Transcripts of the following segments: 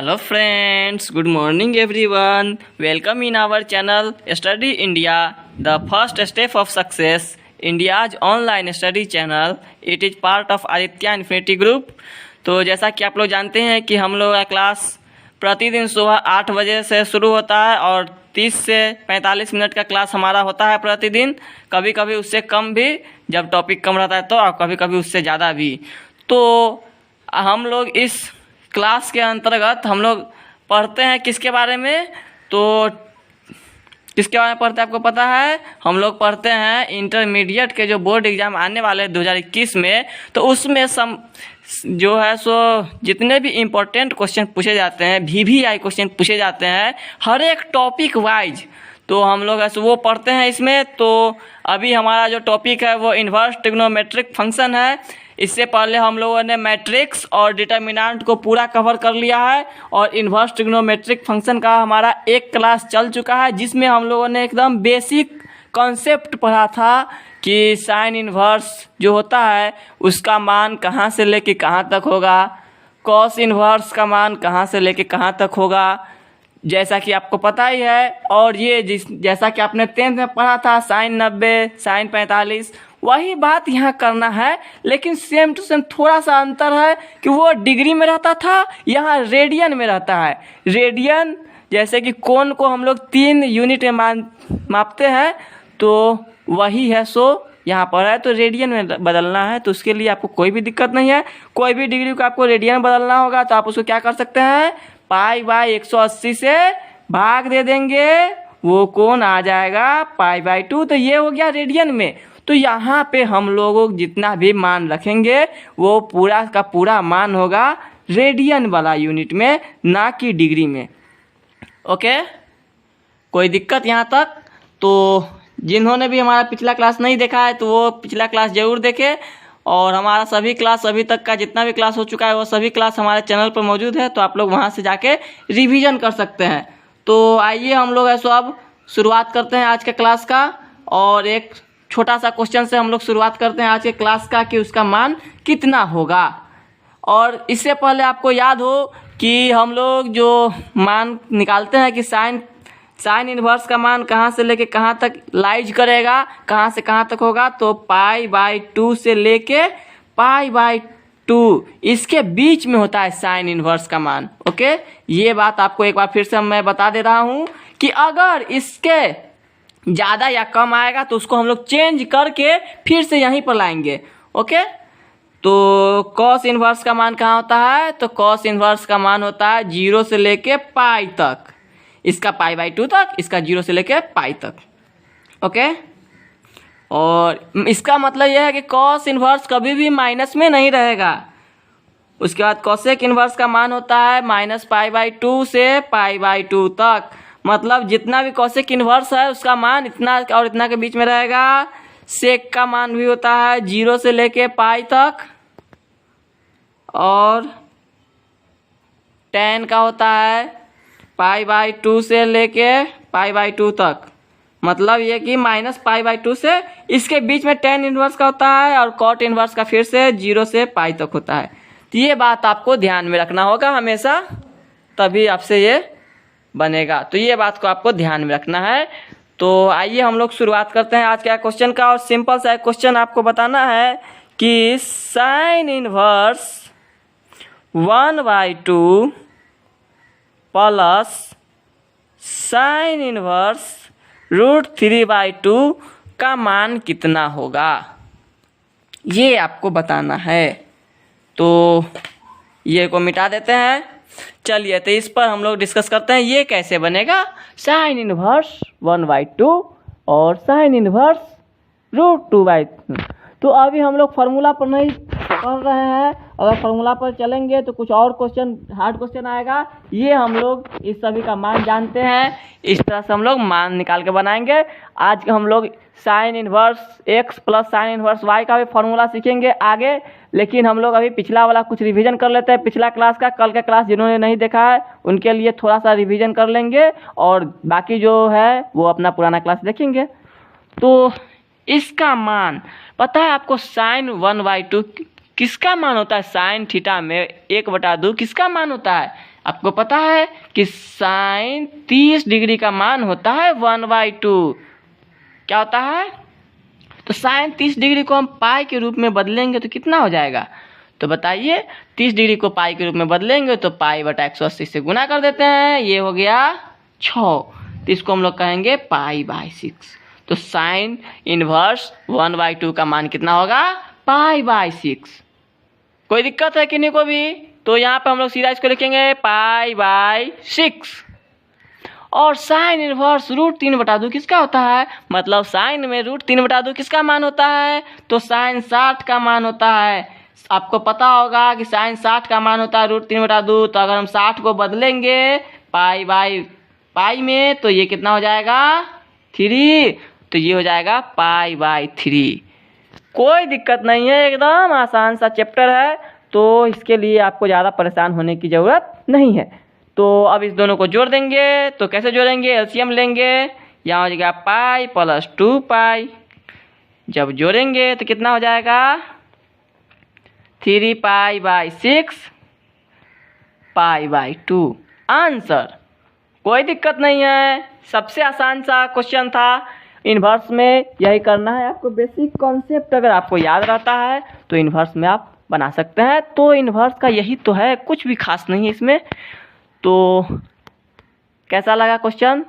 Hello friends, good morning everyone. Welcome in our channel Study India, the first step of success, India's online study channel. It is part of Aditya Infinity Group. तो जैसा कि आप लोग जानते हैं कि हम लोग का क्लास प्रतिदिन सुबह 8 बजे से शुरू होता है और 30 से 45 मिनट का क्लास हमारा होता है प्रतिदिन, कभी कभी उससे कम भी जब टॉपिक कम रहता है तो, और कभी कभी उससे ज़्यादा भी। तो हम लोग इस क्लास के अंतर्गत हम लोग पढ़ते हैं किसके बारे में, तो किसके बारे में पढ़ते हैं आपको पता है? हम लोग पढ़ते हैं इंटरमीडिएट के जो बोर्ड एग्ज़ाम आने वाले हैं 2021 में, तो उसमें जो है सो जितने भी इम्पोर्टेंट क्वेश्चन पूछे जाते हैं, VVI क्वेश्चन पूछे जाते हैं हर एक टॉपिक वाइज, तो हम लोग ऐसे वो पढ़ते हैं इसमें। तो अभी हमारा जो टॉपिक है वो इन्वर्स ट्रिग्नोमेट्रिक फंक्शन है। इससे पहले हम लोगों ने मैट्रिक्स और डिटर्मिनेंट को पूरा कवर कर लिया है और इन्वर्स ट्रिग्नोमेट्रिक फंक्शन का हमारा एक क्लास चल चुका है, जिसमें हम लोगों ने एकदम बेसिक कॉन्सेप्ट पढ़ा था कि साइन इन्वर्स जो होता है उसका मान कहाँ से लेके कहाँ तक होगा, कॉस इन्वर्स का मान कहाँ से लेके कहाँ तक होगा, जैसा कि आपको पता ही है। और ये जैसा कि आपने 10th में पढ़ा था साइन 90, साइन 45, वही बात यहाँ करना है, लेकिन सेम टू सेम थोड़ा सा अंतर है कि वो डिग्री में रहता था, यहाँ रेडियन में रहता है। रेडियन जैसे कि कोण को हम लोग 3 यूनिट में मापते हैं, तो वही है सो यहाँ पर है, तो रेडियन में बदलना है। तो उसके लिए आपको कोई भी दिक्कत नहीं है, कोई भी डिग्री को आपको रेडियन में बदलना होगा तो आप उसको क्या कर सकते हैं, π/180 से भाग दे देंगे, वो कोण आ जाएगा π/2। तो ये हो गया रेडियन में। तो यहाँ पे हम लोग जितना भी मान रखेंगे वो पूरा का पूरा मान होगा रेडियन वाला यूनिट में, ना कि डिग्री में। ओके, कोई दिक्कत यहाँ तक? तो जिन्होंने भी हमारा पिछला क्लास नहीं देखा है तो वो पिछला क्लास ज़रूर देखे, और हमारा सभी क्लास अभी तक का जितना भी क्लास हो चुका है वो सभी क्लास हमारे चैनल पर मौजूद है, तो आप लोग वहाँ से जाके रिवीजन कर सकते हैं। तो आइए हम लोग ऐसा अब शुरुआत करते हैं आज के क्लास का, और एक छोटा सा क्वेश्चन से हम लोग शुरुआत करते हैं आज के क्लास का कि उसका मान कितना होगा। और इससे पहले आपको याद हो कि हम लोग जो मान निकालते हैं कि साइन इन्वर्स का मान कहाँ से लेके कहाँ तक लाइज करेगा, कहाँ से कहाँ तक होगा, तो π/2 से लेके π/2 इसके बीच में होता है साइन इन्वर्स का मान। ओके, ये बात आपको एक बार फिर से मैं बता दे रहा हूँ कि अगर इसके ज़्यादा या कम आएगा तो उसको हम लोग चेंज करके फिर से यहीं पर लाएंगे। ओके, तो कॉस इन्वर्स का मान कहाँ होता है, तो कॉस इन्वर्स का मान होता है 0 से लेके पाई तक, इसका π/2 तक, इसका 0 से लेके पाई तक। ओके, और इसका मतलब यह है कि कॉस इन्वर्स कभी भी माइनस में नहीं रहेगा। उसके बाद कॉसेक इन्वर्स का मान होता है -π/2 से π/2 तक, मतलब जितना भी कॉसेक इन्वर्स है उसका मान इतना और इतना के बीच में रहेगा। सेक का मान भी होता है 0 से लेके पाई तक, और tan का होता है π/2 से लेके π/2 तक, मतलब ये कि -π/2 से इसके बीच में tan इन्वर्स का होता है, और cot इन्वर्स का फिर से 0 से पाई तक होता है। तो ये बात आपको ध्यान में रखना होगा हमेशा, तभी आपसे ये बनेगा। तो ये बात को आपको ध्यान में रखना है। तो आइए हम लोग शुरुआत करते हैं आज के क्वेश्चन का, और सिंपल सा क्वेश्चन आपको बताना है कि sign inverse 1/2 plus sign inverse √3/2 का मान कितना होगा, ये आपको बताना है। तो ये को मिटा देते हैं। चलिए, तो इस पर हम लोग डिस्कस करते हैं ये कैसे बनेगा साइन इन्वर्स 1/2 और साइन इन्वर्स √2/2। तो अभी हम लोग फार्मूला पर नहीं पढ़ रहे हैं, अगर फार्मूला पर चलेंगे तो कुछ और क्वेश्चन, हार्ड क्वेश्चन आएगा। ये हम लोग इस सभी का मान जानते हैं, इस तरह से हम लोग मान निकाल के बनाएंगे। आज हम लोग sign inverse x plus sign inverse y का भी फार्मूला सीखेंगे आगे, लेकिन हम लोग अभी पिछला वाला कुछ रिवीजन कर लेते हैं पिछला क्लास का। कल का क्लास जिन्होंने नहीं देखा है उनके लिए थोड़ा सा रिवीजन कर लेंगे, और बाकी जो है वो अपना पुराना क्लास देखेंगे। तो इसका मान पता है आपको, साइन 1/2 किसका मान होता है, साइन थीटा में 1/2 किसका मान होता है, आपको पता है कि साइन 30 डिग्री का मान होता है 1/2। क्या होता है? तो साइन 30 डिग्री को हम पाई के रूप में बदलेंगे तो कितना हो जाएगा? तो बताइए, 30 डिग्री को पाई के रूप में बदलेंगे तो पाई बटा 180 से गुना कर देते हैं, ये हो गया 6। तो इसको हम लोग कहेंगे पाई/6। तो साइन इनवर्स 1/2 का मान कितना होगा? पाई/6। कोई दिक्कत है किन्हीं को भी? तो यहाँ पे हम लोग सीधा इसको लिखेंगे पाई/6। और साइन इनवर्स √3/2 किसका होता है? मतलब साइन में √3/2 किसका मान होता है? तो साइन 60 का मान होता है। आपको पता होगा कि साइन 60 का मान होता है √3/2। तो अगर हम 60 को बदलेंगे पाई में तो ये कितना हो जाएगा? 3। तो ये हो जाएगा पाई/3। कोई दिक्कत नहीं है, एकदम आसान सा चैप्टर है, तो इसके लिए आपको ज़्यादा परेशान होने की ज़रूरत नहीं है। तो अब इस दोनों को जोड़ देंगे। तो कैसे जोड़ेंगे? एलसीएम लेंगे। यहाँ हो जाएगा पाई प्लस 2 पाई। जब जोड़ेंगे तो कितना हो जाएगा? 3 पाई/6 पाई/2 आंसर। कोई दिक्कत नहीं है, सबसे आसान सा क्वेश्चन था। इन्वर्स में यही करना है आपको, बेसिक कॉन्सेप्ट अगर आपको याद रहता है तो इन्वर्स में आप बना सकते हैं। तो इन्वर्स का यही तो है, कुछ भी खास नहीं है इसमें। तो कैसा लगा क्वेश्चन?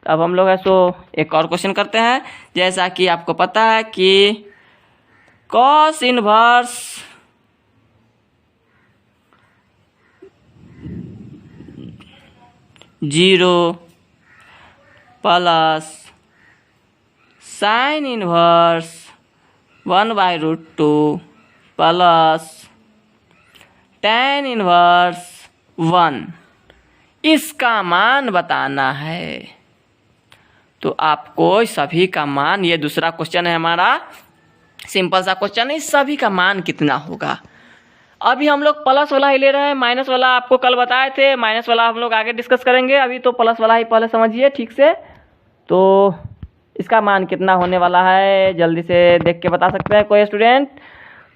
अब हम लोग ऐसो एक और क्वेश्चन करते हैं। जैसा कि आपको पता है कि cos inverse zero plus sine inverse 1/√2 plus tan inverse 1, इसका मान बताना है। तो आपको सभी का मान, ये दूसरा क्वेश्चन है हमारा, सिंपल सा क्वेश्चन है, इस सभी का मान कितना होगा। अभी हम लोग प्लस वाला ही ले रहे हैं, माइनस वाला आपको कल बताए थे, माइनस वाला हम लोग आगे डिस्कस करेंगे। अभी तो प्लस वाला ही पहले समझिए ठीक से। तो इसका मान कितना होने वाला है जल्दी से देख के बता सकते हैं कोई स्टूडेंट?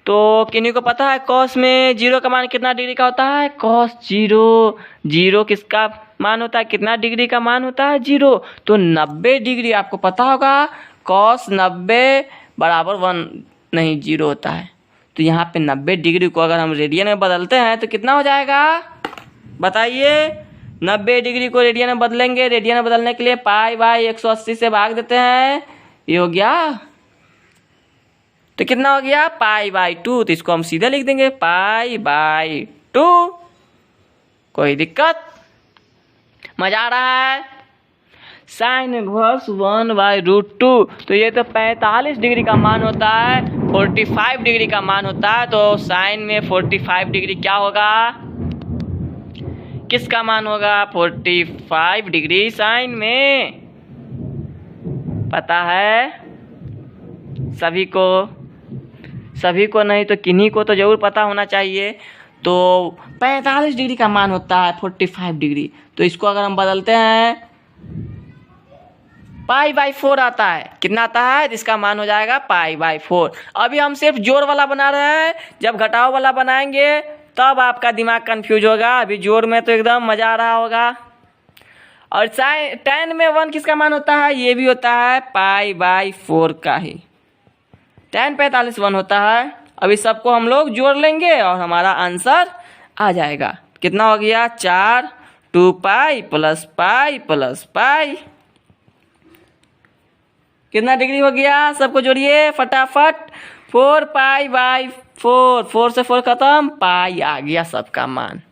तो किन्हीं को पता है कॉस में जीरो का मान कितना डिग्री का होता है? कॉस जीरो किसका मान होता है? कितना डिग्री का मान होता है? 0। तो 90 डिग्री आपको पता होगा। कॉस 90 बराबर 0 होता है। तो यहाँ पे 90 डिग्री को अगर हम रेडियन में बदलते हैं तो कितना हो जाएगा बताइए? 90 डिग्री को रेडियन में बदलेंगे। रेडियन में बदलने के लिए पाई/180 से भाग देते हैं, ये हो गया। तो कितना हो गया? पाई/2। तो इसको हम सीधे लिख देंगे पाई/2। कोई दिक्कत? मजा आ रहा है? Sine inverse 1/√2। तो ये तो 45 डिग्री का मान होता है, 45 डिग्री का मान होता है। तो साइन में 45 डिग्री क्या होगा? किसका मान होगा? 45 डिग्री साइन में। पता है सभी को नहीं तो किन्हीं को तो जरूर पता होना चाहिए। तो 45 डिग्री का मान होता है 45 डिग्री। तो इसको अगर हम बदलते हैं पाई/4 आता है। कितना आता है? जिसका मान हो जाएगा पाई/4। अभी हम सिर्फ जोड़ वाला बना रहे हैं, जब घटाव वाला बनाएंगे तब आपका दिमाग कंफ्यूज होगा। अभी जोड़ में तो एकदम मजा आ रहा होगा। और tan में 1 किसका मान होता है? ये भी होता है पाई/4 का ही। tan 45 1 होता है। अभी सबको हम लोग जोड़ लेंगे और हमारा आंसर आ जाएगा। कितना हो गया? 4 2 pi plus pi plus pi. कितना डिग्री हो गया? सबको जोड़िए फटाफट। 4 पाई/4, 4 से 4 खत्म, पाई आ गया सबका मान।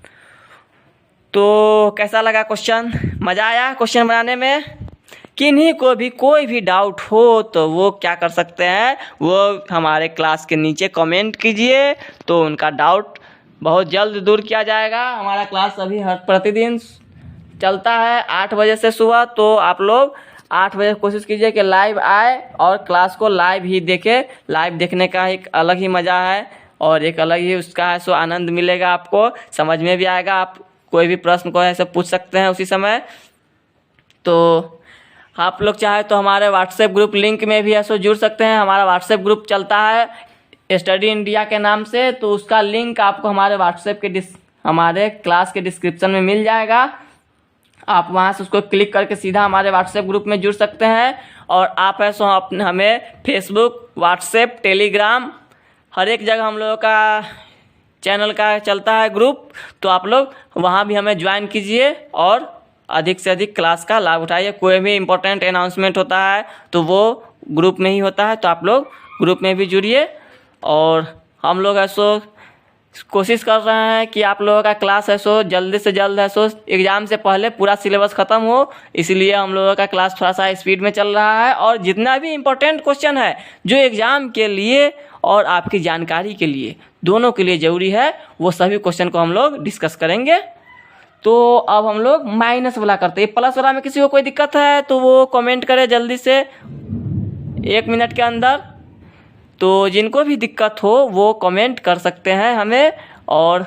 तो कैसा लगा क्वेश्चन? मजा आया क्वेश्चन बनाने में? किन्हीं को भी कोई भी डाउट हो तो वो क्या कर सकते हैं, वो हमारे क्लास के नीचे कमेंट कीजिए, तो उनका डाउट बहुत जल्द दूर किया जाएगा। हमारा क्लास अभी हर प्रतिदिन चलता है 8 बजे से सुबह। तो आप लोग 8 बजे कोशिश कीजिए कि लाइव आए और क्लास को लाइव ही देखें। लाइव देखने का एक अलग ही मज़ा है और एक अलग ही उसका है सो आनंद मिलेगा, आपको समझ में भी आएगा। आप कोई भी प्रश्न को ऐसे पूछ सकते हैं उसी समय। तो आप लोग चाहे तो हमारे व्हाट्सएप ग्रुप लिंक में भी ऐसे जुड़ सकते हैं। हमारा व्हाट्सएप ग्रुप चलता है स्टडी इंडिया के नाम से, तो उसका लिंक आपको हमारे व्हाट्सएप के हमारे क्लास के डिस्क्रिप्शन में मिल जाएगा। आप वहाँ से उसको क्लिक करके सीधा हमारे व्हाट्सएप ग्रुप में जुड़ सकते हैं। और आप है सो हमें फेसबुक, व्हाट्सएप, टेलीग्राम हर एक जगह हम लोगों का चैनल का चलता है ग्रुप, तो आप लोग वहाँ भी हमें ज्वाइन कीजिए और अधिक से अधिक क्लास का लाभ उठाइए। कोई भी इम्पोर्टेंट अनाउंसमेंट होता है तो वो ग्रुप में ही होता है, तो आप लोग ग्रुप में भी जुड़िए। और हम लोग ऐसो कोशिश कर रहे हैं कि आप लोगों का क्लास है सो जल्दी से जल्द है सो एग्ज़ाम से पहले पूरा सिलेबस ख़त्म हो, इसलिए हम लोगों का क्लास थोड़ा सा स्पीड में चल रहा है। और जितना भी इम्पोर्टेंट क्वेश्चन है जो एग्ज़ाम के लिए और आपकी जानकारी के लिए दोनों के लिए ज़रूरी है, वो सभी क्वेश्चन को हम लोग डिस्कस करेंगे। तो अब हम लोग माइनस वाला करते हैं। प्लस वाला में किसी को कोई दिक्कत है तो वो कमेंट करे जल्दी से 1 मिनट के अंदर। तो जिनको भी दिक्कत हो वो कमेंट कर सकते हैं हमें। और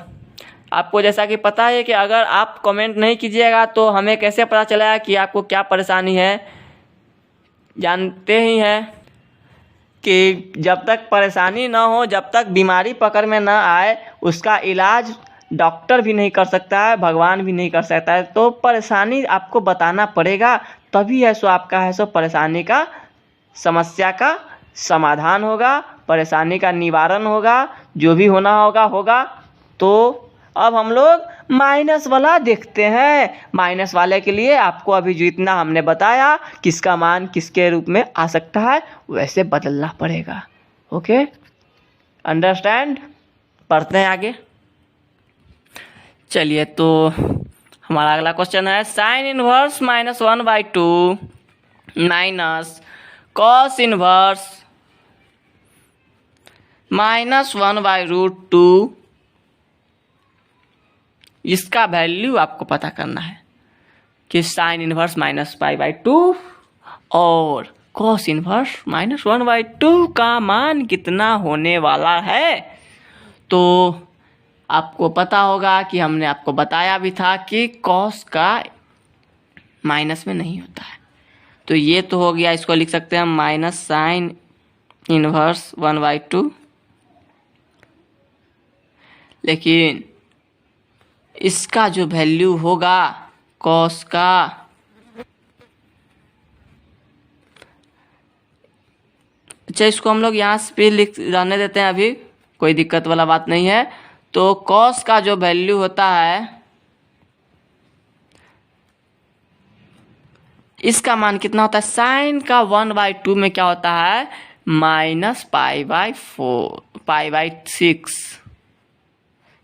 आपको जैसा कि पता है कि अगर आप कमेंट नहीं कीजिएगा तो हमें कैसे पता चलेगा कि आपको क्या परेशानी है। जानते ही हैं कि जब तक परेशानी ना हो, जब तक बीमारी पकड़ में ना आए, उसका इलाज डॉक्टर भी नहीं कर सकता है, भगवान भी नहीं कर सकता है। तो परेशानी आपको बताना पड़ेगा, तभी है सो आपका है सो परेशानी का, समस्या का समाधान होगा, परेशानी का निवारण होगा, जो भी होना होगा। तो अब हम लोग माइनस वाला देखते हैं। माइनस वाले के लिए आपको अभी जितना हमने बताया किसका मान किसके रूप में आ सकता है वैसे बदलना पड़ेगा। Okay, understand? पढ़ते हैं आगे। चलिए, तो हमारा अगला क्वेश्चन है sine inverse -1/2 minus cos inverse -1/√2। इसका वैल्यू आपको पता करना है कि साइन इनवर्स -π/2 और कॉस इनवर्स -1/2 का मान कितना होने वाला है। तो आपको पता होगा कि हमने आपको बताया भी था कि कॉस का माइनस में नहीं होता है। तो ये तो हो गया, इसको लिख सकते हैं हम माइनस साइन इनवर्स 1/2। लेकिन इसका जो वैल्यू होगा कॉस का, अच्छा इसको हम लोग यहाँ पे लिख रहने देते हैं, अभी कोई दिक्कत वाला बात नहीं है। तो कॉस का जो वैल्यू होता है इसका मान कितना होता है, साइन का 1/2 में क्या होता है -π/6,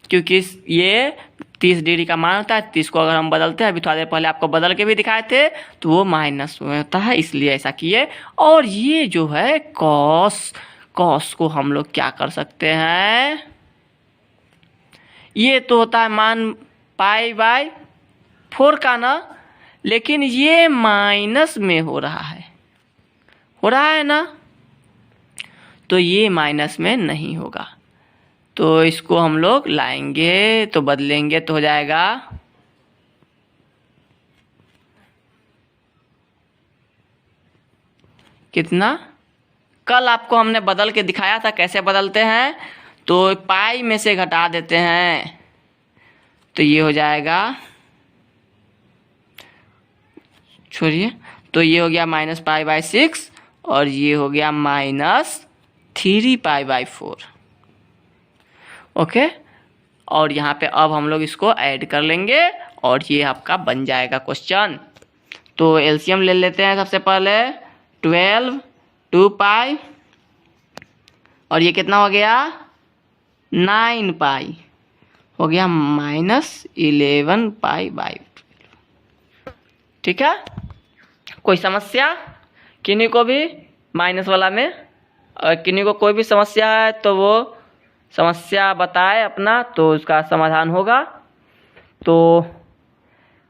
क्योंकि ये 30 डिग्री का मान होता है। 30 को अगर हम बदलते हैं, अभी थोड़ा देर पहले आपको बदल के भी दिखाए थे, तो वो माइनस में होता है, इसलिए ऐसा किए। और ये जो है कॉस को हम लोग क्या कर सकते हैं, ये तो होता है मान π/4 का ना, लेकिन ये माइनस में हो रहा है ना, तो ये माइनस में नहीं होगा। तो इसको हम लोग लाएंगे तो बदलेंगे तो हो जाएगा कितना, कल आपको हमने बदल के दिखाया था कैसे बदलते हैं। तो पाई में से घटा देते हैं तो ये हो जाएगा, छोड़िए, तो ये हो गया -π/6 और ये हो गया -3π/4। ओके, और यहाँ पे अब हम लोग इसको ऐड कर लेंगे और ये आपका बन जाएगा क्वेश्चन। तो एलसीएम ले लेते हैं सबसे पहले, 12 2π और ये कितना हो गया 9π हो गया -11π/12। ठीक है, कोई समस्या किन्हीं को भी माइनस वाला में, और किन्हीं को कोई भी समस्या है तो वो समस्या बताए अपना, तो उसका समाधान होगा। तो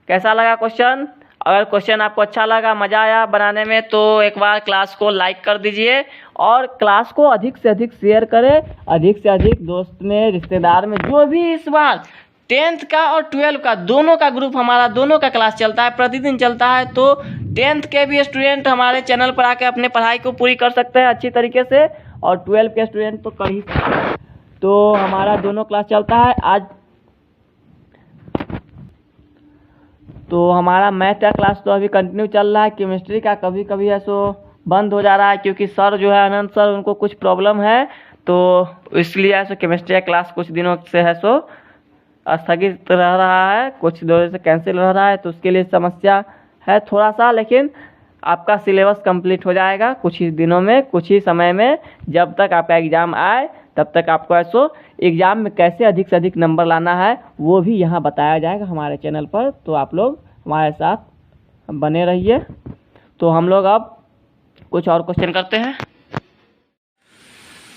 कैसा लगा क्वेश्चन? अगर क्वेश्चन आपको अच्छा लगा, मज़ा आया बनाने में, तो एक बार क्लास को लाइक कर दीजिए और क्लास को अधिक से अधिक शेयर करें, अधिक से अधिक दोस्त में, रिश्तेदार में, जो भी इस बार 10th का और 12 का दोनों का ग्रुप, हमारा दोनों का क्लास चलता है, प्रतिदिन चलता है। तो 10th के भी स्टूडेंट हमारे चैनल पर आके अपने पढ़ाई को पूरी कर सकते हैं अच्छी तरीके से, और 12 के स्टूडेंट तो कर ही सकते हैं। तो हमारा दोनों क्लास चलता है। आज तो हमारा मैथ का क्लास तो अभी कंटिन्यू चल रहा है। केमिस्ट्री का कभी कभी है सो बंद हो जा रहा है, क्योंकि सर जो है अनंत सर उनको कुछ प्रॉब्लम है, तो इसलिए है सो केमिस्ट्री का क्लास कुछ दिनों से है सो स्थगित रह रहा है, कुछ दिनों से कैंसिल रह रहा है। तो उसके लिए समस्या है थोड़ा सा, लेकिन आपका सिलेबस कंप्लीट हो जाएगा कुछ ही दिनों में, कुछ ही समय में। जब तक आपका एग्ज़ाम आए तब तक आपको ऐसो एग्ज़ाम में कैसे अधिक से अधिक नंबर लाना है वो भी यहाँ बताया जाएगा हमारे चैनल पर। तो आप लोग हमारे साथ बने रहिए। तो हम लोग अब कुछ और क्वेश्चन करते हैं।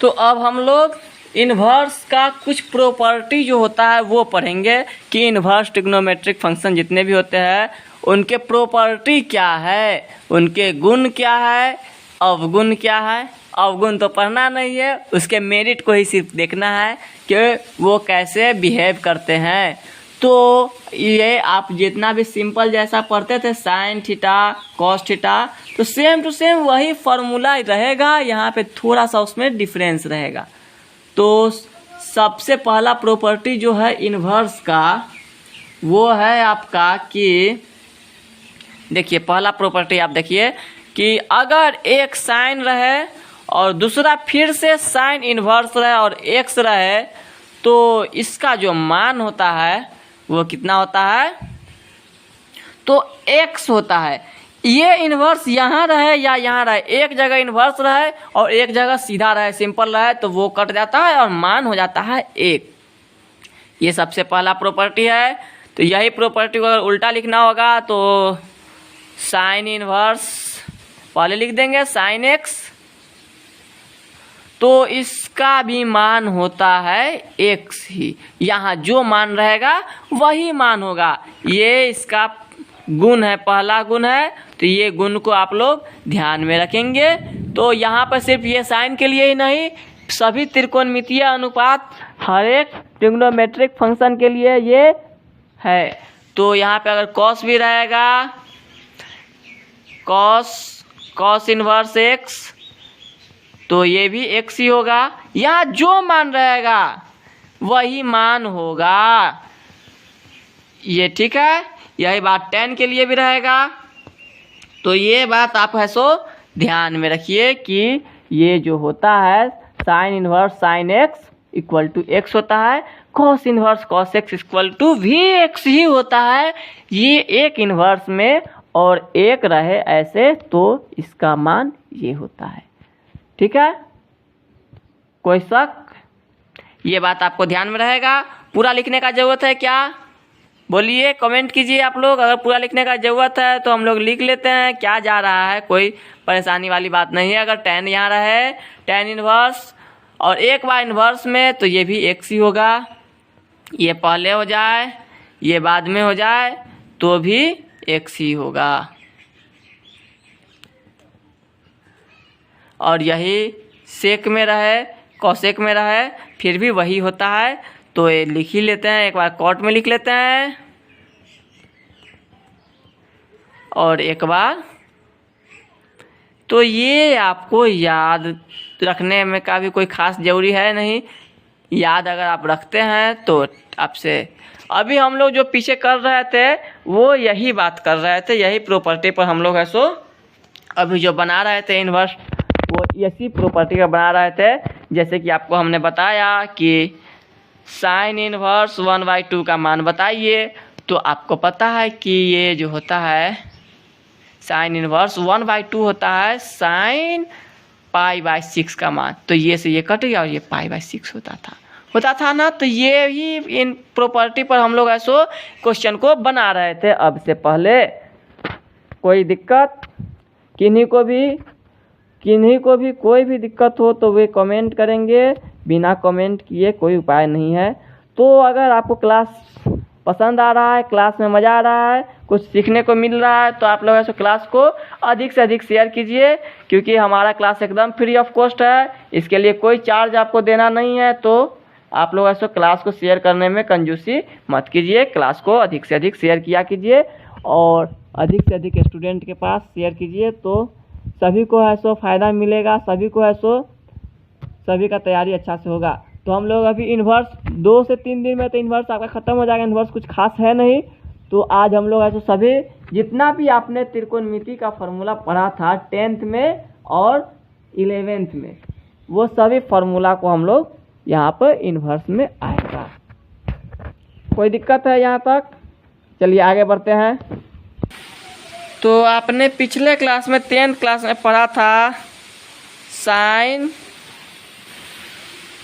तो अब हम लोग इन्वर्स का कुछ प्रॉपर्टी जो होता है वो पढ़ेंगे कि इन्वर्स ट्रिग्नोमेट्रिक फंक्शन जितने भी होते हैं उनके प्रॉपर्टी क्या है, उनके गुण क्या है, अवगुण क्या है। अवगुण तो पढ़ना नहीं है, उसके मेरिट को ही सिर्फ देखना है कि वो कैसे बिहेव करते हैं। तो ये आप जितना भी सिंपल जैसा पढ़ते थे साइन थीटा कॉस थीटा, तो सेम टू सेम वही फार्मूला रहेगा, यहाँ पे थोड़ा सा उसमें डिफरेंस रहेगा। तो सबसे पहला प्रॉपर्टी जो है इन्वर्स का वो है आपका कि देखिए पहला प्रॉपर्टी आप देखिए कि अगर एक साइन रहे और दूसरा फिर से साइन इन्वर्स रहे और एक्स रहे, तो इसका जो मान होता है वो कितना होता है, तो एक्स होता है। ये इन्वर्स यहाँ रहे या यहाँ रहे, एक जगह इन्वर्स रहे और एक जगह सीधा रहे, सिंपल रहे, तो वो कट जाता है और मान हो जाता है एक। ये सबसे पहला प्रॉपर्टी है। तो यही प्रॉपर्टी को अगर उल्टा लिखना होगा तो साइन इन्वर्स पहले लिख देंगे साइन एक्स, तो इसका भी मान होता है एक्स ही। यहाँ जो मान रहेगा वही मान होगा। ये इसका गुण है, पहला गुण है, तो ये गुण को आप लोग ध्यान में रखेंगे। तो यहाँ पर सिर्फ ये साइन के लिए ही नहीं, सभी त्रिकोणमितीय अनुपात हर एक ट्रिग्नोमेट्रिक फंक्शन के लिए ये है। तो यहाँ पे अगर कॉस भी रहेगा, कॉस इन्वर्स एक्स, तो ये भी एक्स ही होगा। यहाँ जो मान रहेगा वही मान होगा, ये ठीक है। यही बात tan के लिए भी रहेगा। तो ये बात आप है सो ध्यान में रखिए कि ये जो होता है sine inverse sine x equal to x होता है, cos inverse cos x equal to भी एक्स ही होता है। ये एक इन्वर्स में और एक रहे ऐसे, तो इसका मान ये होता है, ठीक है। कोई शक? ये बात आपको ध्यान में रहेगा। पूरा लिखने का जरूरत है क्या, बोलिए, कमेंट कीजिए आप लोग। अगर पूरा लिखने का जरूरत है तो हम लोग लिख लेते हैं, क्या जा रहा है, कोई परेशानी वाली बात नहीं है। अगर tan यहाँ रहे, tan इन्वर्स और एक बार इन्वर्स में, तो ये भी एक्स ही होगा। ये पहले हो जाए, ये बाद में हो जाए, तो भी एक्स ही होगा। और यही सेक में रहे, कॉसेक में रहे, फिर भी वही होता है। तो ये लिख ही लेते हैं, एक बार कॉट में लिख लेते हैं और एक बार। तो ये आपको याद रखने में का भी कोई खास जरूरी है नहीं, याद अगर आप रखते हैं तो आपसे। अभी हम लोग जो पीछे कर रहे थे वो यही बात कर रहे थे, यही प्रॉपर्टी पर हम लोग है सो अभी जो बना रहे थे इन्वर्स, वो इसी प्रॉपर्टी का बना रहे थे। जैसे कि आपको हमने बताया कि साइन इन्वर्स 1/2 का मान बताइए, तो आपको पता है कि ये जो होता है साइन इन्वर्स 1/2 होता है साइन π/6 का मान। तो ये से ये कट गया और ये π/6 होता था ना। तो ये ही इन प्रॉपर्टी पर हम लोग ऐसो क्वेश्चन को बना रहे थे। अब से पहले कोई दिक्कत, किन्हीं को भी कोई भी दिक्कत हो तो वे कमेंट करेंगे, बिना कमेंट किए कोई उपाय नहीं है। तो अगर आपको क्लास पसंद आ रहा है, क्लास में मज़ा आ रहा है, कुछ सीखने को मिल रहा है, तो आप लोग ऐसे क्लास को अधिक से अधिक शेयर कीजिए, क्योंकि हमारा क्लास एकदम फ्री ऑफ कॉस्ट है, इसके लिए कोई चार्ज आपको देना नहीं है। तो आप लोग ऐसे क्लास को शेयर करने में कंजूसी मत कीजिए, क्लास को अधिक से अधिक शेयर किया कीजिए और अधिक से अधिक स्टूडेंट के पास शेयर कीजिए, तो सभी को है सो फ़ायदा मिलेगा, सभी को है सो सभी का तैयारी अच्छा से होगा। तो हम लोग अभी इन्वर्स 2 से 3 दिन में तो इन्वर्स आपका ख़त्म हो जाएगा। इन्वर्स कुछ खास है नहीं, तो आज हम लोग ऐसे सभी जितना भी आपने त्रिकोणमिति का फॉर्मूला पढ़ा था 10th में और 11th में, वो सभी फॉर्मूला को हम लोग यहाँ पर इन्वर्स में आएगा। कोई दिक्कत है यहाँ तक? चलिए आगे बढ़ते हैं। तो आपने पिछले क्लास में 10th क्लास में पढ़ा था साइन,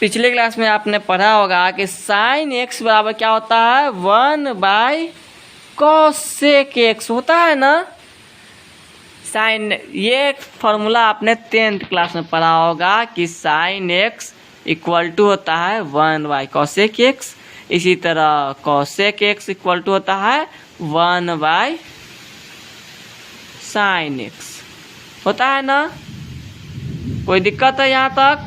पिछले क्लास में आपने पढ़ा होगा कि साइन एक्स बराबर क्या होता है, 1/cos x होता है ना। साइन, ये फॉर्मूला आपने 10th क्लास में पढ़ा होगा कि साइन एक्स इक्वल टू होता है 1/cos x, इसी तरह cos x इक्वल टू होता है 1/sin x, होता है ना। कोई दिक्कत है यहाँ तक?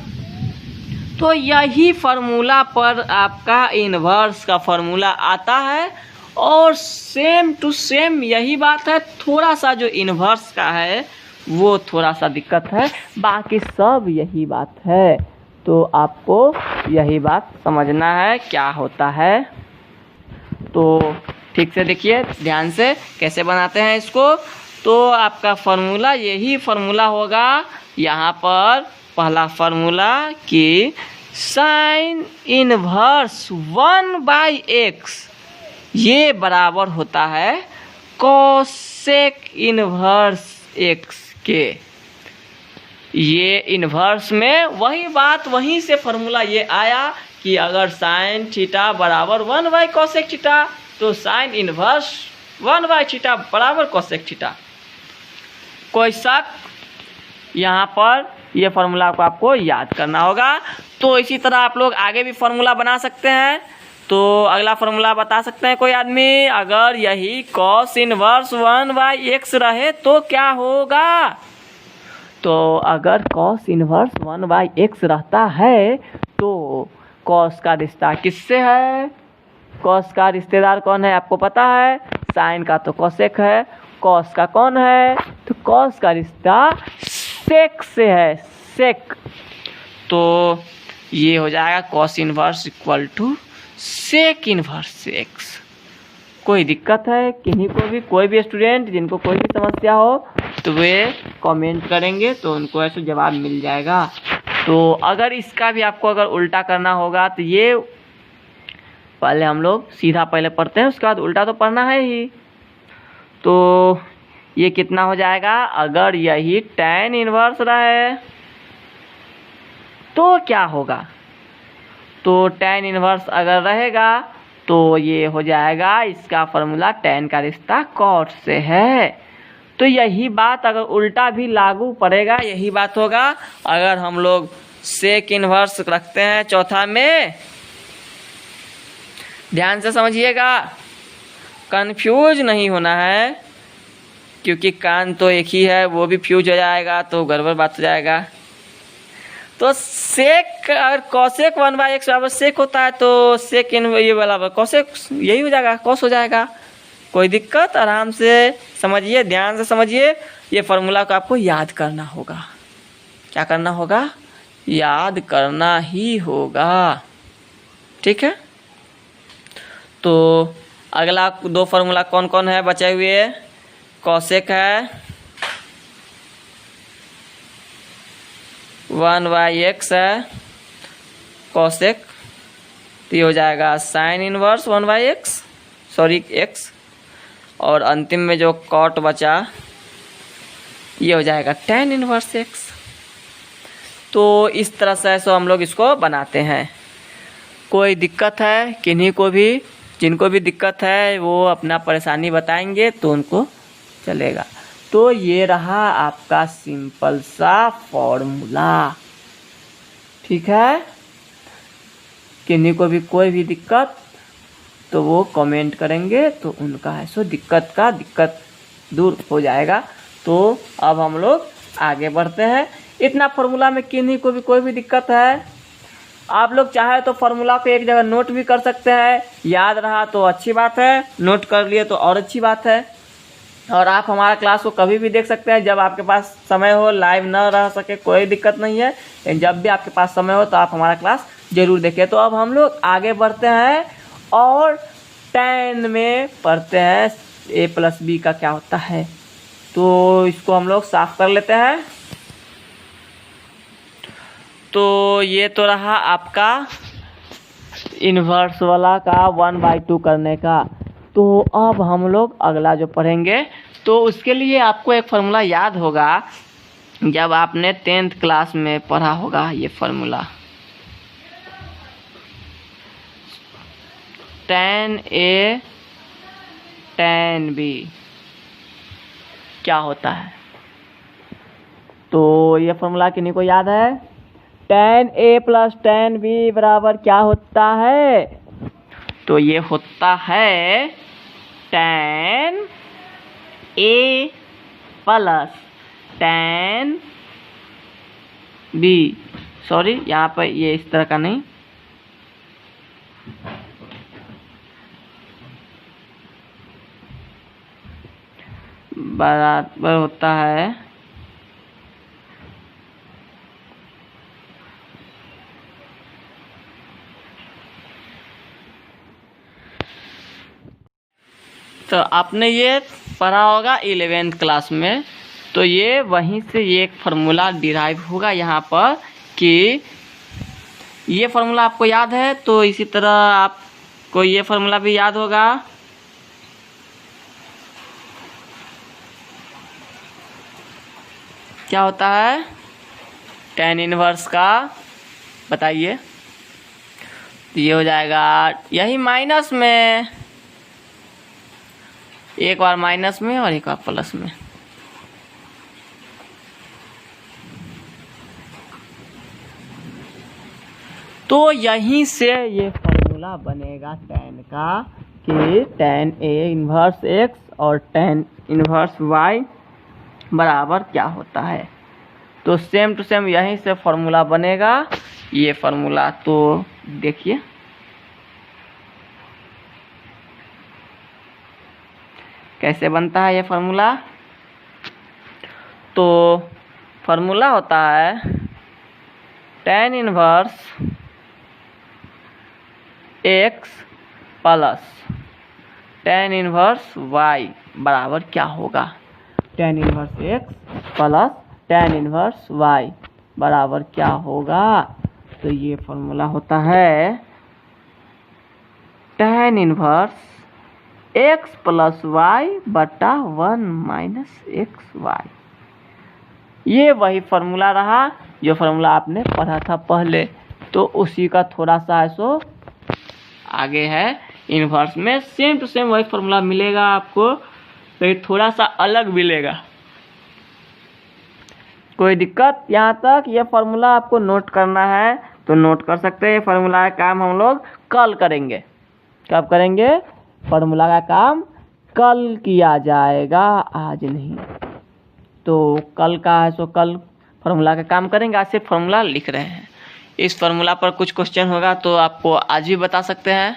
तो यही फार्मूला पर आपका इन्वर्स का फार्मूला आता है और सेम टू सेम यही बात है। थोड़ा सा जो इन्वर्स का है वो थोड़ा सा दिक्कत है, बाकी सब यही बात है। तो आपको यही बात समझना है क्या होता है। तो ठीक से देखिए ध्यान से कैसे बनाते हैं इसको। तो आपका फार्मूला यही फार्मूला होगा यहाँ पर। पहला फार्मूला कि साइन इन्वर्स 1/x ये बराबर होता है कोसेक इन्वर्स x के। ये इन्वर्स में वही बात, वहीं से फार्मूला ये आया कि अगर साइन थीटा बराबर 1/कोसेक थीटा तो साइन इन्वर्स 1/थीटा बराबर कोसेक थीटा। कोई शक? यहाँ पर ये फार्मूला को आपको याद करना होगा। तो इसी तरह आप लोग आगे भी फार्मूला बना सकते हैं। तो अगला फार्मूला बता सकते हैं कोई आदमी? अगर यही cos इनवर्स 1/x रहे तो क्या होगा? तो अगर cos इनवर्स 1/x रहता है तो cos का रिश्ता किससे है? cos का रिश्तेदार कौन है आपको पता है? साइन का तो cosec है, cos का कौन है? तो cos का रिश्ता sec से है, sec। तो ये हो जाएगा cos inverse equal to sec inverse x। कोई दिक्कत है किन्हीं को भी? कोई भी स्टूडेंट जिनको कोई भी समस्या हो तो वे कमेंट करेंगे तो उनको ऐसे जवाब मिल जाएगा। तो अगर इसका भी आपको अगर उल्टा करना होगा तो ये पहले हम लोग सीधा पहले पढ़ते हैं, उसके बाद उल्टा तो पढ़ना है ही। तो ये कितना हो जाएगा? अगर यही tan इनवर्स रहे तो क्या होगा? तो tan इनवर्स अगर रहेगा तो ये हो जाएगा, इसका फॉर्मूला tan का रिश्ता cot से है। तो यही बात अगर उल्टा भी लागू पड़ेगा, यही बात होगा। अगर हम लोग sec इनवर्स रखते हैं चौथा में, ध्यान से समझिएगा, कंफ्यूज नहीं होना है, क्योंकि कान तो एक ही है, वो भी फ्यूज हो जाएगा तो गड़बड़ बात हो जाएगा। तो सेक अगर कोसेक 1/x बराबर सेक होता है तो सेक इन ये वाला कोसेक यही हो जाएगा, कॉस हो जाएगा। कोई दिक्कत? आराम से समझिए, ध्यान से समझिए। ये फार्मूला को आपको याद करना होगा। क्या करना होगा? याद करना ही होगा, ठीक है। तो अगला दो फार्मूला कौन कौन है बचे हुए? कोसेक है 1/x है कोसेक, तो ये हो जाएगा sine inverse 1/x, sorry x, और अंतिम में जो कॉट बचा ये हो जाएगा tan इनवर्स x। तो इस तरह से ऐसा हम लोग इसको बनाते हैं। कोई दिक्कत है किन्हीं को भी? जिनको भी दिक्कत है वो अपना परेशानी बताएंगे तो उनको चलेगा। तो ये रहा आपका सिंपल सा फॉर्मूला, ठीक है। किन्हीं को भी कोई भी दिक्कत तो वो कमेंट करेंगे तो उनका है सो दिक्कत दूर हो जाएगा। तो अब हम लोग आगे बढ़ते हैं। इतना फार्मूला में किन्हीं को भी कोई भी दिक्कत है, आप लोग चाहे तो फार्मूला को एक जगह नोट भी कर सकते हैं। याद रहा तो अच्छी बात है, नोट कर लिए तो और अच्छी बात है। और आप हमारा क्लास को कभी भी देख सकते हैं जब आपके पास समय हो, लाइव ना रह सके कोई दिक्कत नहीं है, लेकिन जब भी आपके पास समय हो तो आप हमारा क्लास ज़रूर देखें। तो अब हम लोग आगे बढ़ते हैं और tan में पढ़ते हैं a प्लस बी का क्या होता है। तो इसको हम लोग साफ कर लेते हैं। तो ये तो रहा आपका इन्वर्स वाला का 1/2 करने का। तो अब हम लोग अगला जो पढ़ेंगे तो उसके लिए आपको एक फार्मूला याद होगा, जब आपने 10th क्लास में पढ़ा होगा ये formula, tan A tan B क्या होता है। तो ये फार्मूला किन्हीं को याद है? tan A plus tan B बराबर क्या होता है? तो ये होता है tan A plus tan B। Sorry, यहाँ पर ये इस तरह का नहीं, बराबर होता है तो आपने ये पढ़ा होगा 11th क्लास में। तो ये वहीं से ये एक फार्मूला डिराइव होगा यहाँ पर कि ये फार्मूला आपको याद है, तो इसी तरह आपको ये फार्मूला भी याद होगा। क्या होता है tan इनवर्स का, बताइए। तो ये हो जाएगा यही माइनस में, एक बार माइनस में और एक बार प्लस में। तो यहीं से ये फार्मूला बनेगा tan का कि tan A इन्वर्स x और tan इन्वर्स y बराबर क्या होता है। तो सेम टू सेम यहीं से फार्मूला बनेगा ये फार्मूला। तो देखिए कैसे बनता है ये फार्मूला। तो फार्मूला होता है tan inverse x plus tan inverse y बराबर क्या होगा। tan inverse x plus tan inverse y बराबर क्या होगा। तो ये फार्मूला होता है tan inverse x plus y बटा 1 माइनस एक्स वाई। ये वही फार्मूला रहा जो फार्मूला आपने पढ़ा था पहले। तो उसी का थोड़ा सा ऐसो आगे है, इन्वर्स में सेम टू सेम वही फार्मूला मिलेगा आपको, तो ये थोड़ा सा अलग मिलेगा। कोई दिक्कत यहाँ तक? ये फार्मूला आपको नोट करना है तो नोट कर सकते हैं। ये फार्मूला का काम हम लोग कल करेंगे। कब करेंगे? फार्मूला का काम कल किया जाएगा, आज नहीं। तो कल का है सो कल फार्मूला का काम करेंगे, आज से फार्मूला लिख रहे हैं। इस फार्मूला पर कुछ क्वेश्चन होगा तो आपको आज भी बता सकते हैं।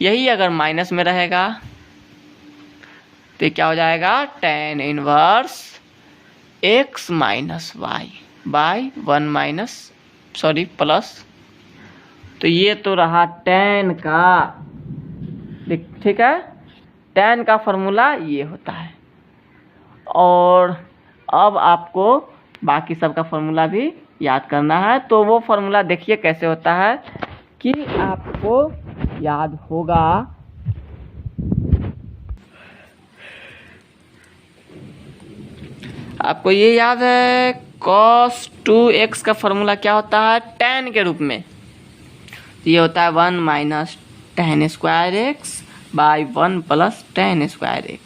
यही अगर माइनस में रहेगा तो क्या हो जाएगा tan inverse x minus y by 1 minus plus. तो ये तो रहा tan का, ठीक है। tan का फार्मूला ये होता है। और अब आपको बाकी सब का फार्मूला भी याद करना है। तो वो फार्मूला देखिए कैसे होता है कि आपको याद होगा। आपको ये याद है cos 2x का फार्मूला क्या होता है tan के रूप में। तो ये होता है 1 minus tan square x by 1 plus tan square x।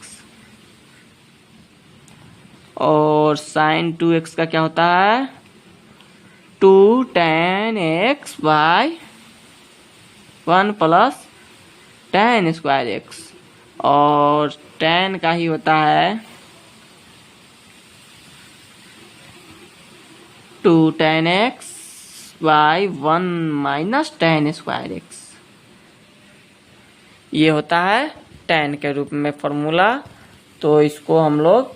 और sin 2x का क्या होता है 2 tan x by 1 plus tan square x। और tan का ही होता है 2 tan x by 1 minus tan square x। ये होता है tan के रूप में फार्मूला। तो इसको हम लोग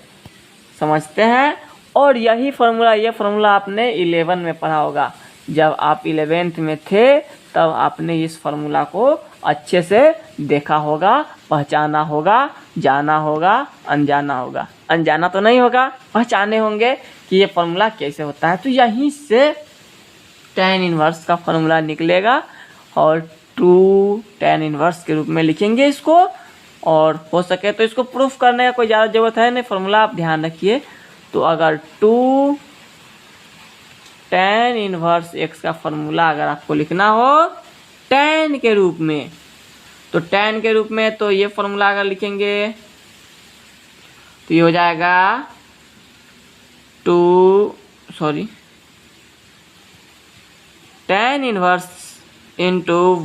समझते हैं। और यही फार्मूला, ये फार्मूला आपने 11 में पढ़ा होगा। जब आप 11th में थे तब आपने इस फार्मूला को अच्छे से देखा होगा, पहचाना होगा, जाना होगा, अनजाना होगा। अनजाना तो नहीं होगा, पहचाने होंगे कि ये फॉर्मूला कैसे होता है। तो यहीं से tan इनवर्स का फॉर्मूला निकलेगा और 2 tan इनवर्स के रूप में लिखेंगे इसको। और हो सके तो इसको प्रूफ करने का कोई ज़्यादा ज़रूरत है नहीं, फॉर्मूला आप ध्यान रखिए। तो अगर 2 tan इनवर्स x का फॉर्मूला अगर आपको लिखना हो tan के रूप में, तो tan के रूप में तो ये फॉर्मूला अगर लिखेंगे तो ये हो जाएगा tan inverse into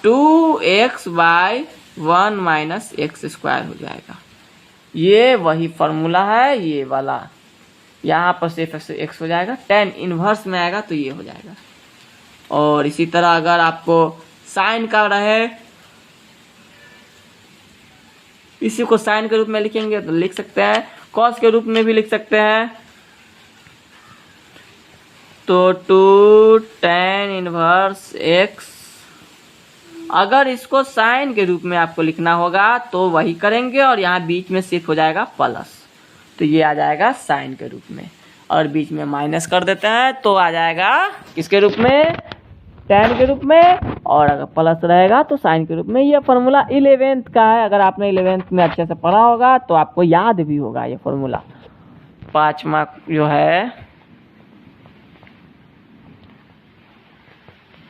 2x/1 minus x square हो जाएगा। ये वही फॉर्मूला है, ये वाला। यहाँ पर सिर्फ x हो जाएगा, tan इनवर्स में आएगा तो ये हो जाएगा। और इसी तरह अगर आपको साइन का रहे, इसी को साइन के रूप में लिखेंगे तो लिख सकते हैं, कॉस के रूप में भी लिख सकते हैं। तो 2 tan इनवर्स x, अगर इसको साइन के रूप में आपको लिखना होगा तो वही करेंगे और यहाँ बीच में सिर्फ हो जाएगा प्लस, तो ये आ जाएगा साइन के रूप में। और बीच में माइनस कर देते हैं तो आ जाएगा किसके रूप में, tan के रूप में। और अगर प्लस रहेगा तो साइन के रूप में। ये फॉर्मूला 11th का है, अगर आपने 11th में अच्छे से पढ़ा होगा तो आपको याद भी होगा ये फॉर्मूला। 5वां जो है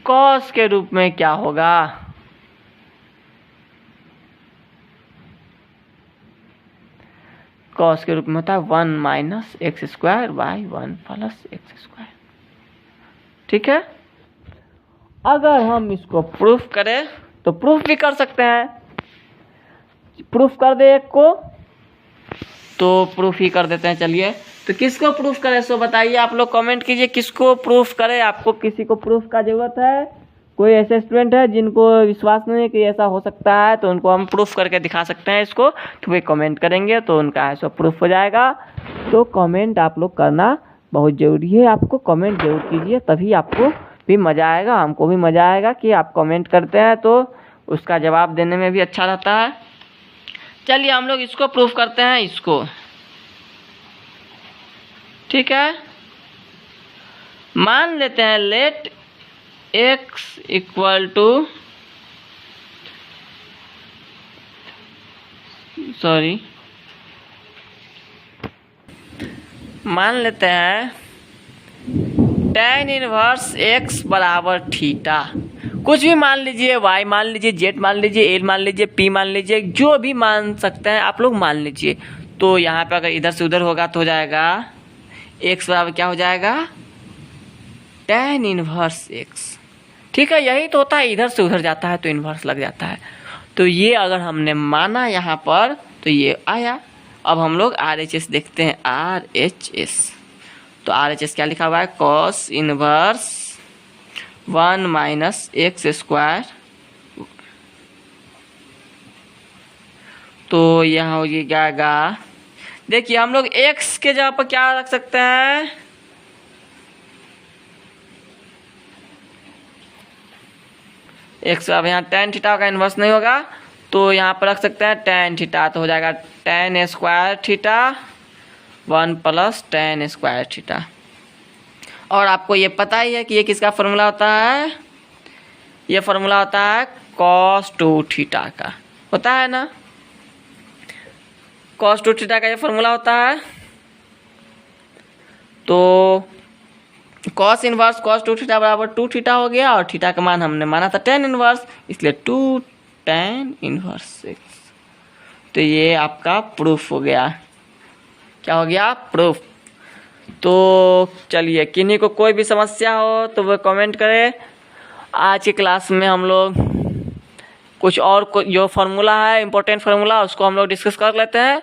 कॉस के रूप में क्या होगा, कॉस के रूप में होता है 1 minus x square by 1 plus x square. ठीक है, अगर हम इसको प्रूफ करें तो प्रूफ भी कर सकते हैं। प्रूफ कर दे एक को तो प्रूफ ही कर देते हैं। चलिए, तो किसको प्रूफ करें सो बताइए, आप लोग कमेंट कीजिए किसको प्रूफ करें। आपको किसी को प्रूफ का ज़रूरत है? कोई ऐसे स्टूडेंट है जिनको विश्वास नहीं है कि ऐसा हो सकता है, तो उनको हम प्रूफ करके दिखा सकते हैं इसको, तो वे कमेंट करेंगे तो उनका ऐसा प्रूफ हो जाएगा। तो कमेंट आप लोग करना बहुत ज़रूरी है, आपको कमेंट जरूर कीजिए, तभी आपको भी मज़ा आएगा, हमको भी मज़ा आएगा कि आप कमेंट करते हैं तो उसका जवाब देने में भी अच्छा रहता है। चलिए हम लोग इसको प्रूफ करते हैं, इसको। ठीक है, मान लेते हैं लेट x इक्वल टू मान लेते हैं tan इनवर्स x बराबर थीटा। कुछ भी मान लीजिए, y मान लीजिए, z मान लीजिए, l मान लीजिए, p मान लीजिए, जो भी मान सकते हैं आप लोग मान लीजिए। तो यहाँ पे अगर इधर से उधर होगा तो हो जाएगा x बराबर क्या हो जाएगा, tan इनवर्स x। ठीक है, यही तो होता है, इधर से उधर जाता है तो इन्वर्स लग जाता है। तो ये अगर हमने माना यहाँ पर तो ये आया। अब हम लोग RHS देखते हैं, RHS। तो RHS क्या लिखा हुआ है, cos inverse 1 minus x square. तो यहाँ हो जाएगा, देखिए हम लोग x के जगह पर क्या रख सकते हैं, x। अब यहाँ tan थीटा का इन्वर्स नहीं होगा तो यहाँ पर रख सकते हैं tan थीटा, तो हो जाएगा tan square theta 1 plus tan square theta. और आपको ये पता ही है कि ये किसका फॉर्मूला होता है, ये फॉर्मूला होता है cos 2 थीटा का, होता है ना, cos 2 थीटा का ये फॉर्मूला होता है। तो cos इनवर्स cos 2 थीटा बराबर 2 थीटा हो गया, और थीटा का मान हमने माना था tan इनवर्स, इसलिए 2 tan इनवर्स x। तो ये आपका प्रूफ हो गया। क्या हो गया, प्रूफ। तो चलिए, किन्हीं को कोई भी समस्या हो तो वो कमेंट करें। आज की क्लास में हम लोग कुछ और जो फार्मूला है, इम्पोर्टेंट फार्मूला, उसको हम लोग डिस्कस कर लेते हैं,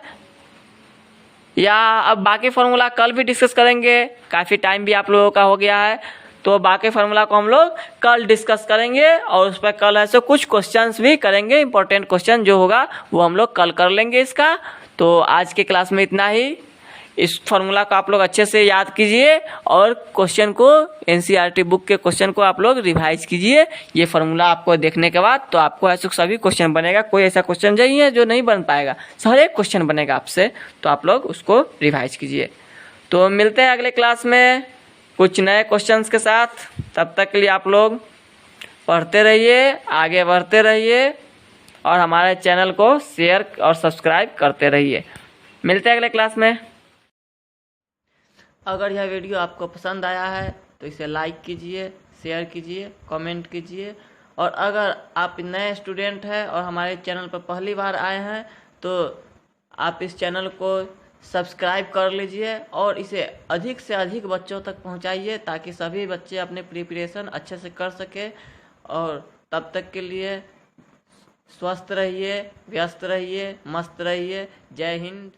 या अब बाकी फार्मूला कल भी डिस्कस करेंगे। काफ़ी टाइम भी आप लोगों का हो गया है, तो बाकी फार्मूला को हम लोग कल डिस्कस करेंगे, और उस पर कल ऐसे कुछ क्वेश्चंस भी करेंगे। इंपॉर्टेंट क्वेश्चन जो होगा वो हम लोग कल कर लेंगे इसका। तो आज के क्लास में इतना ही। इस फार्मूला को आप लोग अच्छे से याद कीजिए और क्वेश्चन को एनसीईआरटी बुक के क्वेश्चन को आप लोग रिवाइज कीजिए। ये फार्मूला आपको देखने के बाद तो आपको ऐसे सभी क्वेश्चन बनेगा, कोई ऐसा क्वेश्चन नहीं है जो नहीं बन पाएगा, हर एक क्वेश्चन बनेगा आपसे, तो आप लोग उसको रिवाइज कीजिए। तो मिलते हैं अगले क्लास में कुछ नए क्वेश्चंस के साथ। तब तक के लिए आप लोग पढ़ते रहिए, आगे बढ़ते रहिए और हमारे चैनल को शेयर और सब्सक्राइब करते रहिए। मिलते हैं अगले क्लास में। अगर यह वीडियो आपको पसंद आया है तो इसे लाइक कीजिए, शेयर कीजिए, कमेंट कीजिए। और अगर आप नए स्टूडेंट हैं और हमारे चैनल पर पहली बार आए हैं तो आप इस चैनल को सब्सक्राइब कर लीजिए और इसे अधिक से अधिक बच्चों तक पहुंचाइए ताकि सभी बच्चे अपने प्रिपरेशन अच्छे से कर सके। और तब तक के लिए स्वस्थ रहिए, व्यस्त रहिए, मस्त रहिए। जय हिंद।